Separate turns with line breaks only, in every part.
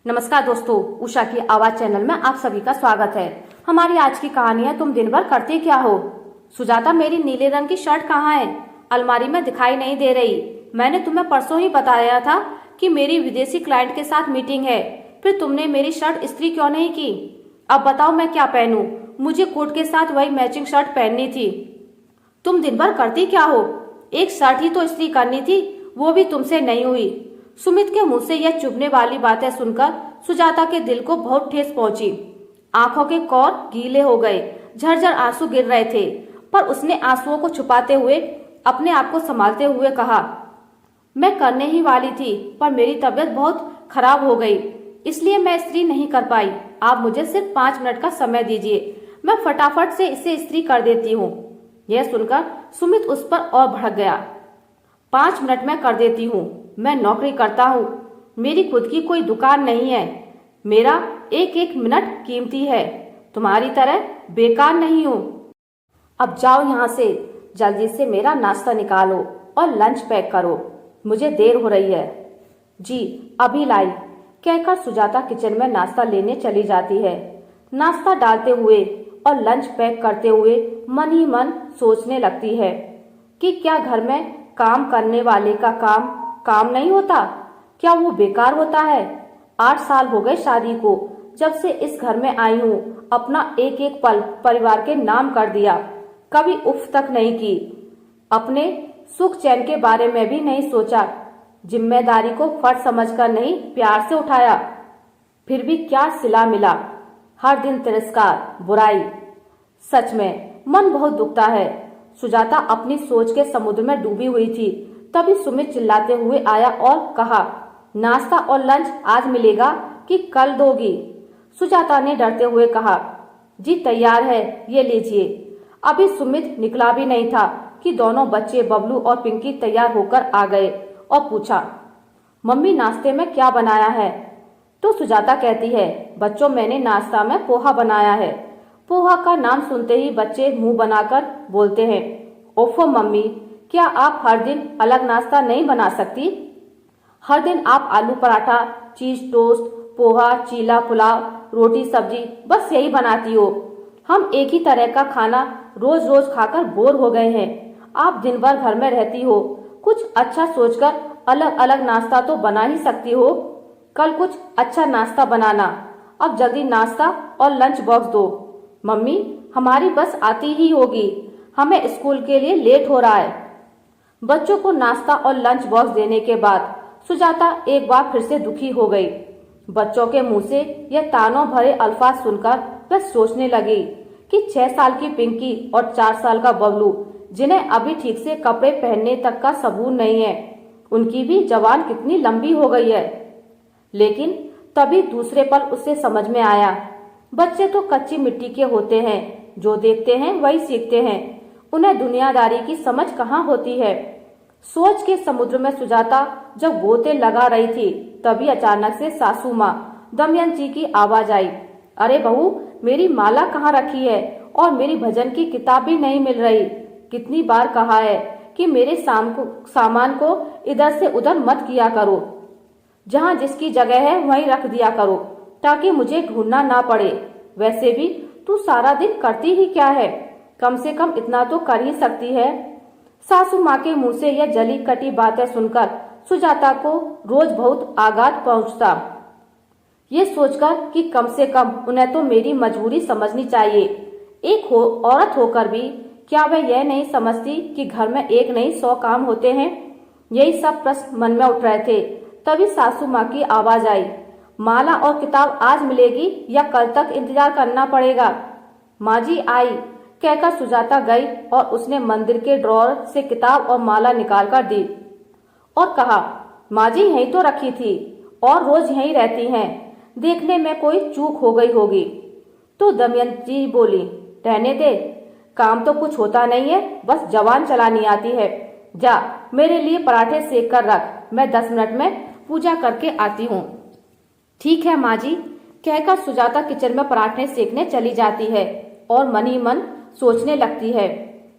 नमस्कार दोस्तों, उषा की आवाज चैनल में आप सभी का स्वागत है। हमारी आज की कहानी है तुम दिन भर करते क्या हो। सुजाता, मेरी नीले रंग की शर्ट कहाँ है? अलमारी में दिखाई नहीं दे रही। मैंने तुम्हें परसों ही बताया था कि मेरी विदेशी क्लाइंट के साथ मीटिंग है, फिर तुमने मेरी शर्ट इस्त्री क्यों नहीं की? अब बताओ मैं क्या पहनूं? मुझे कोट के साथ वही मैचिंग शर्ट पहननी थी। तुम दिन भर करती क्या हो? एक शर्ट ही तो इस्त्री करनी थी, वो भी तुमसे नहीं हुई। सुमित के मुंह से यह चुभने वाली बातें सुनकर सुजाता के दिल को बहुत ठेस पहुंची। आंखों के कौर गीले हो गए, झरझर आंसू गिर रहे थे, पर उसने आंसुओं को छुपाते हुए अपने आप को संभालते हुए कहा, मैं करने ही वाली थी, पर मेरी तबीयत बहुत खराब हो गई, इसलिए मैं इस्त्री नहीं कर पाई। आप मुझे सिर्फ 5 मिनट का समय दीजिए, मैं फटाफट से इसे इस्त्री कर देती हूँ। यह सुनकर सुमित उस पर और भड़क गया। 5 मिनट में कर देती हूँ? मैं नौकरी करता हूँ, मेरी खुद की कोई दुकान नहीं है, मेरा एक एक मिनट कीमती है, तुम्हारी तरह बेकार नहीं हूँ। अब जाओ यहाँ से, जल्दी से मेरा नाश्ता निकालो और लंच पैक करो, मुझे देर हो रही है। जी अभी लाई, कहकर सुजाता किचन में नाश्ता लेने चली जाती है। नाश्ता डालते हुए और लंच पैक करते हुए मन ही मन सोचने लगती है कि क्या घर में काम करने वाले का काम नहीं होता? क्या वो बेकार होता है? 8 साल हो गए शादी को, जब से इस घर में आई हूँ अपना एक एक पल परिवार के नाम कर दिया, कभी उफ तक नहीं की, अपने सुख चैन के बारे में भी नहीं सोचा, जिम्मेदारी को फर्ज समझकर नहीं प्यार से उठाया, फिर भी क्या सिला मिला? हर दिन तिरस्कार, बुराई। सच में मन बहुत दुखता है। सुजाता अपनी सोच के समुद्र में डूबी हुई थी, तभी सुमित चिल्लाते हुए आया और कहा, नाश्ता और लंच आज मिलेगा कि कल दोगी? सुजाता ने डरते हुए कहा, जी तैयार है, ये लीजिए। अभी सुमित निकला भी नहीं था कि दोनों बच्चे बबलू और पिंकी तैयार होकर आ गए और पूछा, मम्मी नाश्ते में क्या बनाया है? तो सुजाता कहती है, बच्चों मैंने नाश्ता में पोहा बनाया है। पोहा का नाम सुनते ही बच्चे मुंह बनाकर बोलते हैं, ओफो मम्मी, क्या आप हर दिन अलग नाश्ता नहीं बना सकती? हर दिन आप आलू पराठा, चीज टोस्ट, पोहा, चीला पुलाव, रोटी सब्जी बस यही बनाती हो। हम एक ही तरह का खाना रोज रोज खाकर बोर हो गए हैं। आप दिन भर घर में रहती हो, कुछ अच्छा सोचकर अलग अलग नाश्ता तो बना ही सकती हो। कल कुछ अच्छा नाश्ता बनाना। अब जल्दी नाश्ता और लंच बॉक्स दो। मम्मी हमारी बस आती ही होगी, हमें स्कूल के लिए लेट हो रहा है। बच्चों को नाश्ता और लंच बॉक्स देने के बाद सुजाता एक बार फिर से दुखी हो गई। बच्चों के मुंह से यह तानों भरे अल्फाज सुनकर वह सोचने लगी कि 6 साल की पिंकी और 4 साल का बबलू, जिन्हें अभी ठीक से कपड़े पहनने तक का सबूत नहीं है, उनकी भी जबान कितनी लंबी हो गई है। लेकिन तभी दूसरे पल उसे समझ में आया, बच्चे तो कच्ची मिट्टी के होते हैं, जो देखते हैं वही सीखते हैं, उन्हें दुनियादारी की समझ कहाँ होती है। सोच के समुद्र में सुजाता जब गोते लगा रही थी, तभी अचानक से सासू माँ दमयंती की आवाज आई, अरे बहू, मेरी माला कहाँ रखी है और मेरी भजन की किताब भी नहीं मिल रही। कितनी बार कहा है कि मेरे सामान को इधर से उधर मत किया करो, जहाँ जिसकी जगह है वहीं रख दिया करो, ताकि मुझे ढूंढना ना पड़े। वैसे भी तू सारा दिन करती ही क्या है, कम से कम इतना तो कर ही सकती है। सासू माँ के मुंह से यह जली कटी बातें सुनकर सुजाता को रोज बहुत आघात पहुंचता। ये सोचकर कि कम से कम उन्हें तो मेरी मजबूरी समझनी चाहिए। एक औरत होकर भी क्या वह यह नहीं समझती कि घर में एक नहीं 100 काम होते हैं? यही सब प्रश्न मन में उठ रहे थे। तभी सासू माँ की आवाज आई, माला और किताब आज मिलेगी या कल तक इंतजार करना पड़ेगा? माँ जी आई, कहकर सुजाता गई और उसने मंदिर के ड्रॉर से किताब और माला निकाल कर दी और कहा, माँ जी यहीं तो रखी थी और रोज यहीं रहती हैं, देखने में कोई चूक हो गई होगी। तो दमयंती बोली, रहने दे, काम तो कुछ होता नहीं है, बस जबान चलानी आती है। जा मेरे लिए पराठे सेक कर रख, मैं 10 मिनट में पूजा करके आती हूँ। ठीक है माँ जी, कहकर सुजाता किचन में पराठे सेकने चली जाती है और मन ही मन सोचने लगती है,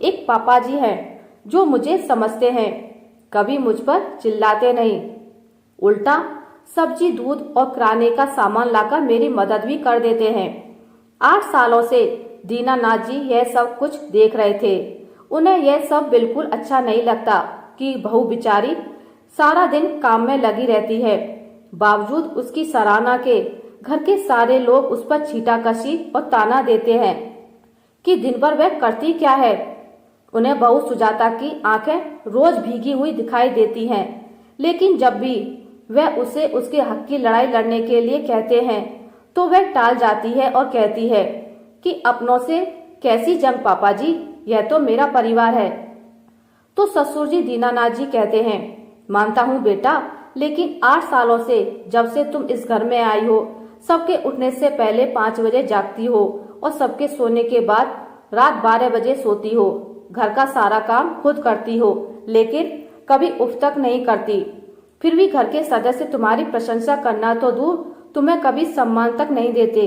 एक पापा जी हैं जो मुझे समझते हैं, कभी मुझ पर चिल्लाते नहीं, उल्टा सब्जी, दूध और किराने का सामान लाकर मेरी मदद भी कर देते हैं। 8 सालों से दीनानाथ जी यह सब कुछ देख रहे थे। उन्हें यह सब बिल्कुल अच्छा नहीं लगता कि बहू बेचारी सारा दिन काम में लगी रहती है। बावजूद उसकी सराहना के घर के सारे लोग उस पर छींटाकशी और ताना देते हैं कि दिन भर वह करती क्या है। उन्हें बहू सुजाता की आंखें रोज भीगी हुई दिखाई देती हैं, लेकिन जब भी वह उसे उसके हक की लड़ाई लड़ने के लिए कहते हैं तो वह टाल जाती है और कहती है कि अपनों से कैसी जंग पापा जी, यह तो मेरा परिवार है। तो ससुर जी दीनानाथ जी कहते हैं, मानता हूँ बेटा, लेकिन 8 सालों से जब से तुम इस घर में आई हो, सबके उठने से पहले 5 बजे जागती हो और सबके सोने के बाद रात 12 बजे सोती हो। घर का सारा काम खुद करती हो, लेकिन कभी उफ तक नहीं करती। फिर भी घर के सदस्य तुम्हारी प्रशंसा करना तो दूर, तुम्हें कभी सम्मान तक नहीं देते।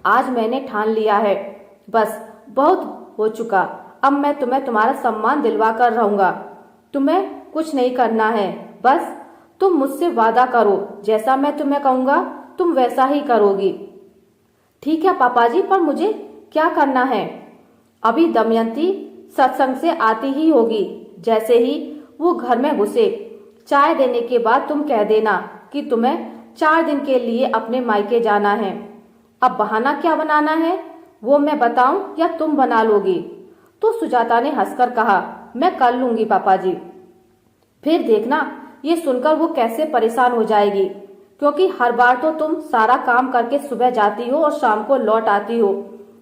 आज मैंने ठान लिया है, बस बहुत हो चुका। अब मैं तुम्हें तुम्हारा सम्मान दिलवा कर रहूंगा। तुम्हें कुछ नहीं करना है, बस तुम मुझसे वादा करो, जैसा मैं तुम्हें कहूंगा तुम वैसा ही करोगी। ठीक है पापा जी, पर मुझे क्या करना है? अभी दमयंती सत्संग से आती ही होगी। जैसे ही वो घर में घुसे, चाय देने के बाद तुम कह देना कि तुम्हें 4 दिन के लिए अपने मायके जाना है। अब बहाना क्या बनाना है, वो मैं बताऊं या तुम बना लोगी? तो सुजाता ने हंसकर कहा, मैं कर लूंगी पापा जी। फिर देखना ये सुनकर वो कैसे परेशान हो जाएगी, क्योंकि हर बार तो तुम सारा काम करके सुबह जाती हो और शाम को लौट आती हो,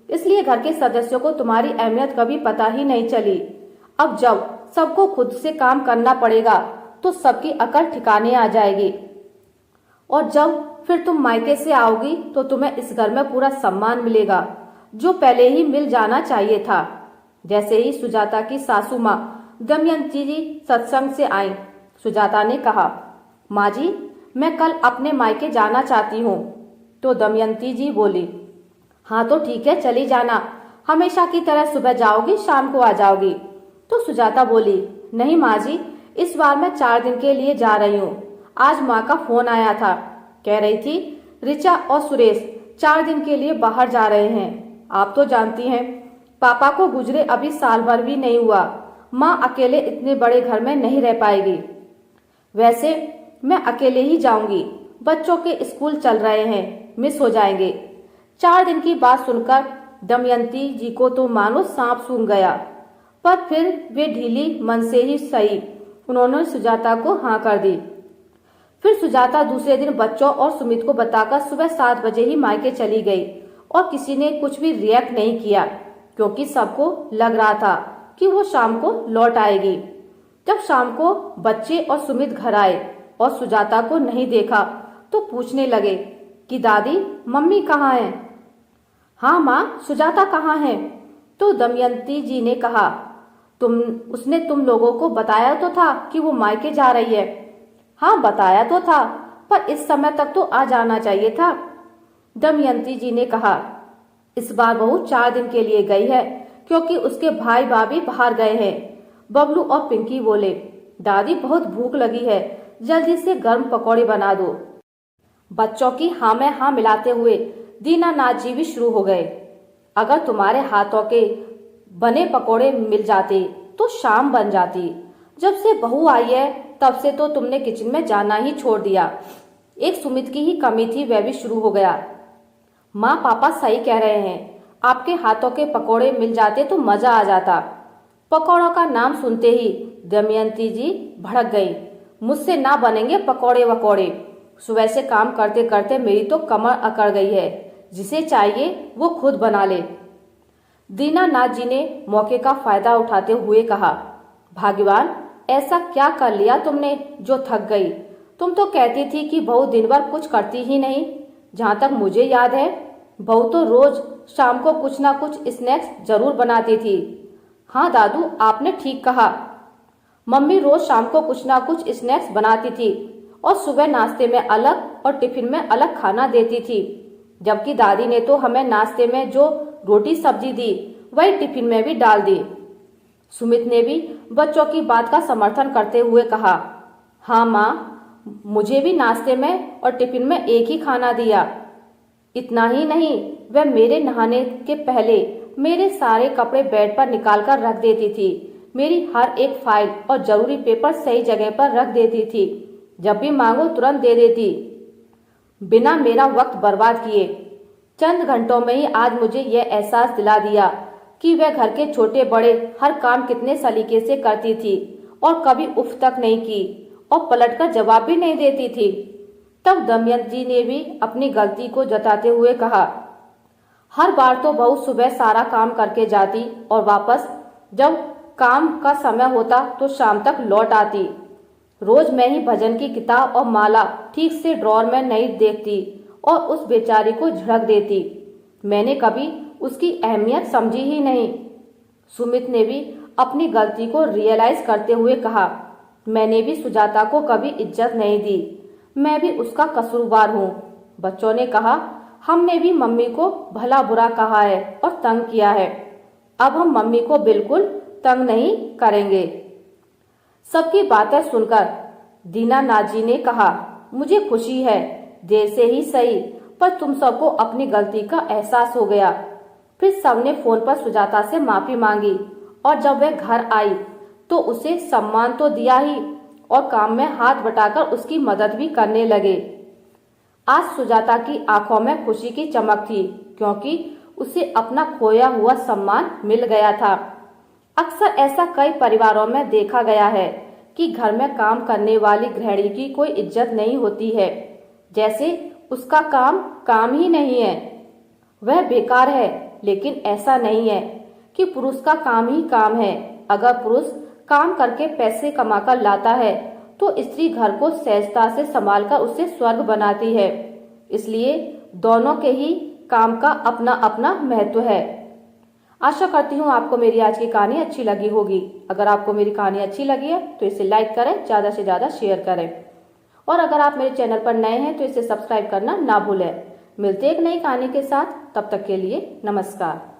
इसलिए घर के सदस्यों को तुम्हारी अहमियत कभी पता ही नहीं चली। अब जब सबको खुद से काम करना पड़ेगा तो सबकी अकल ठिकाने आ जाएगी, और जब फिर तुम मायके से आओगी तो तुम्हें इस घर में पूरा सम्मान मिलेगा, जो पहले ही मिल जाना चाहिए था। जैसे ही सुजाता की सासू माँ दमयंती जी सत्संग से आई, सुजाता ने कहा, माँ जी मैं कल अपने मायके जाना चाहती हूँ। तो दमयंती जी बोली, हाँ तो ठीक है, चली जाना। हमेशा की तरह सुबह जाओगी, शाम को आ जाओगी। तो सुजाता बोली, नहीं माँ जी, इस बार मैं 4 दिन के लिए जा रही हूँ। आज माँ का फोन आया था, कह रही थी ऋचा और सुरेश 4 दिन के लिए बाहर जा रहे हैं। आप तो जानती हैं पापा को गुजरे अभी साल भर भी नहीं हुआ। माँ अकेले इतने बड़े घर में नहीं रह पाएगी। वैसे मैं अकेले ही जाऊंगी, बच्चों के स्कूल चल रहे हैं, मिस हो जाएंगे। 4 दिन की बात सुनकर दमयंती जी को तो मानो सांप सूंघ गया, पर फिर वे ढीली मन से ही सही, उन्होंने सुजाता को हाँ कर दी। फिर सुजाता दूसरे दिन बच्चों और सुमित को बताकर सुबह 7 बजे ही मायके चली गई, और किसी ने कुछ भी रिएक्ट नहीं किया, क्योंकि सबको लग रहा था कि वो शाम को लौट आएगी। जब शाम को बच्चे और सुमित घर आए और सुजाता को नहीं देखा तो पूछने लगे कि दादी मम्मी कहाँ हैं? हाँ माँ, सुजाता कहाँ है? तो दमयंती जी ने कहा, उसने तुम लोगों को बताया तो था कि वो मायके जा रही है। हाँ बताया तो था, पर इस समय तक तो आ जाना चाहिए था। दमयंती जी ने कहा, इस बार बहू 4 दिन के लिए गई है, क्योंकि उसके भाई भाभी बाहर गए हैं। बबलू और पिंकी बोले, दादी बहुत भूख लगी है, जल्दी से गर्म पकौड़े बना दो। बच्चों की हाँ में हाँ मिलाते हुए दीनानाथ जी भी शुरू हो गए। अगर तुम्हारे हाथों के बने पकौड़े मिल जाते तो शाम बन जाती। जब से बहू आई है तब से तो तुमने किचन में जाना ही छोड़ दिया। एक सुमित की ही कमी थी, वह भी शुरू हो गया। माँ पापा सही कह रहे हैं, आपके हाथों के पकौड़े मिल जाते तो मजा आ जाता। पकौड़ों का नाम सुनते ही दमयंती जी भड़क गई, मुझसे ना बनेंगे पकौड़े वकौड़े। सुबह से काम करते करते मेरी तो कमर अकड़ गई है, जिसे चाहिए वो खुद बना ले। दीनानाथ जी ने मौके का फायदा उठाते हुए कहा, भाग्यवान, ऐसा क्या कर लिया तुमने जो थक गई? तुम तो कहती थी कि बहू दिन भर कुछ करती ही नहीं। जहाँ तक मुझे याद है बहू तो रोज शाम को कुछ ना कुछ स्नैक्स जरूर बनाती थी। हाँ दादू, आपने ठीक कहा, मम्मी रोज शाम को कुछ ना कुछ स्नैक्स बनाती थी और सुबह नाश्ते में अलग और टिफिन में अलग खाना देती थी, जबकि दादी ने तो हमें नाश्ते में जो रोटी सब्जी दी वही टिफिन में भी डाल दी। सुमित ने भी बच्चों की बात का समर्थन करते हुए कहा, हाँ माँ, मुझे भी नाश्ते में और टिफिन में एक ही खाना दिया। इतना ही नहीं, वह मेरे नहाने के पहले मेरे सारे कपड़े बेड पर निकाल कर रख देती थी। मेरी हर एक फाइल और जरूरी पेपर सही जगह पर रख देती थी। जब भी मांगो तुरंत दे देती, बिना मेरा वक्त बर्बाद किए। चंद घंटों में ही आज मुझे यह एहसास दिला दिया कि वह घर के छोटे बड़े हर काम कितने सलीके से करती थी और कभी उफ तक नहीं की और पलटकर जवाब भी नहीं देती थी। तब दमयंती ने भी अपनी गलती को जताते हुए कहा, हर बार तो बहू सुबह सारा काम करके जाती और वापस जब काम का समय होता तो शाम तक लौट आती। रोज मैं ही भजन की किताब और माला ठीक से ड्रॉर में नहीं देखती और उस बेचारी को झिड़क देती। मैंने कभी उसकी अहमियत समझी ही नहीं। सुमित ने भी अपनी गलती को रियलाइज करते हुए कहा, मैंने भी सुजाता को कभी इज्जत नहीं दी। मैं भी उसका कसूरवार हूँ। बच्चों ने कहा, हमने भी मम्मी को भला बुरा कहा है और तंग किया है। अब हम मम्मी को बिल्कुल तंग नहीं करेंगे। सबकी बातें सुनकर दीनानाथ जी ने कहा, मुझे खुशी है, देर से ही सही, पर तुम सबको अपनी गलती का एहसास हो गया। फिर सबने फोन पर सुजाता से माफी मांगी और जब वह घर आई तो उसे सम्मान तो दिया ही और काम में हाथ बटाकर उसकी मदद भी करने लगे। आज सुजाता की आंखों में खुशी की चमक थी क्योंकि उसे अपना खोया हुआ सम्मान मिल गया था। अक्सर ऐसा कई परिवारों में देखा गया है कि घर में काम करने वाली गृहिणी की कोई इज्जत नहीं होती है, जैसे उसका काम काम ही नहीं है, वह बेकार है। लेकिन ऐसा नहीं है कि पुरुष का काम ही काम है। अगर पुरुष काम करके पैसे कमाकर लाता है तो स्त्री घर को सहजता से संभालकर उसे स्वर्ग बनाती है। इसलिए दोनों के ही काम का अपना अपना महत्व है। आशा करती हूँ आपको मेरी आज की कहानी अच्छी लगी होगी। अगर आपको मेरी कहानी अच्छी लगी है तो इसे लाइक करें, ज़्यादा से ज़्यादा शेयर करें और अगर आप मेरे चैनल पर नए हैं तो इसे सब्सक्राइब करना ना भूलें। मिलते एक नई कहानी के साथ, तब तक के लिए नमस्कार।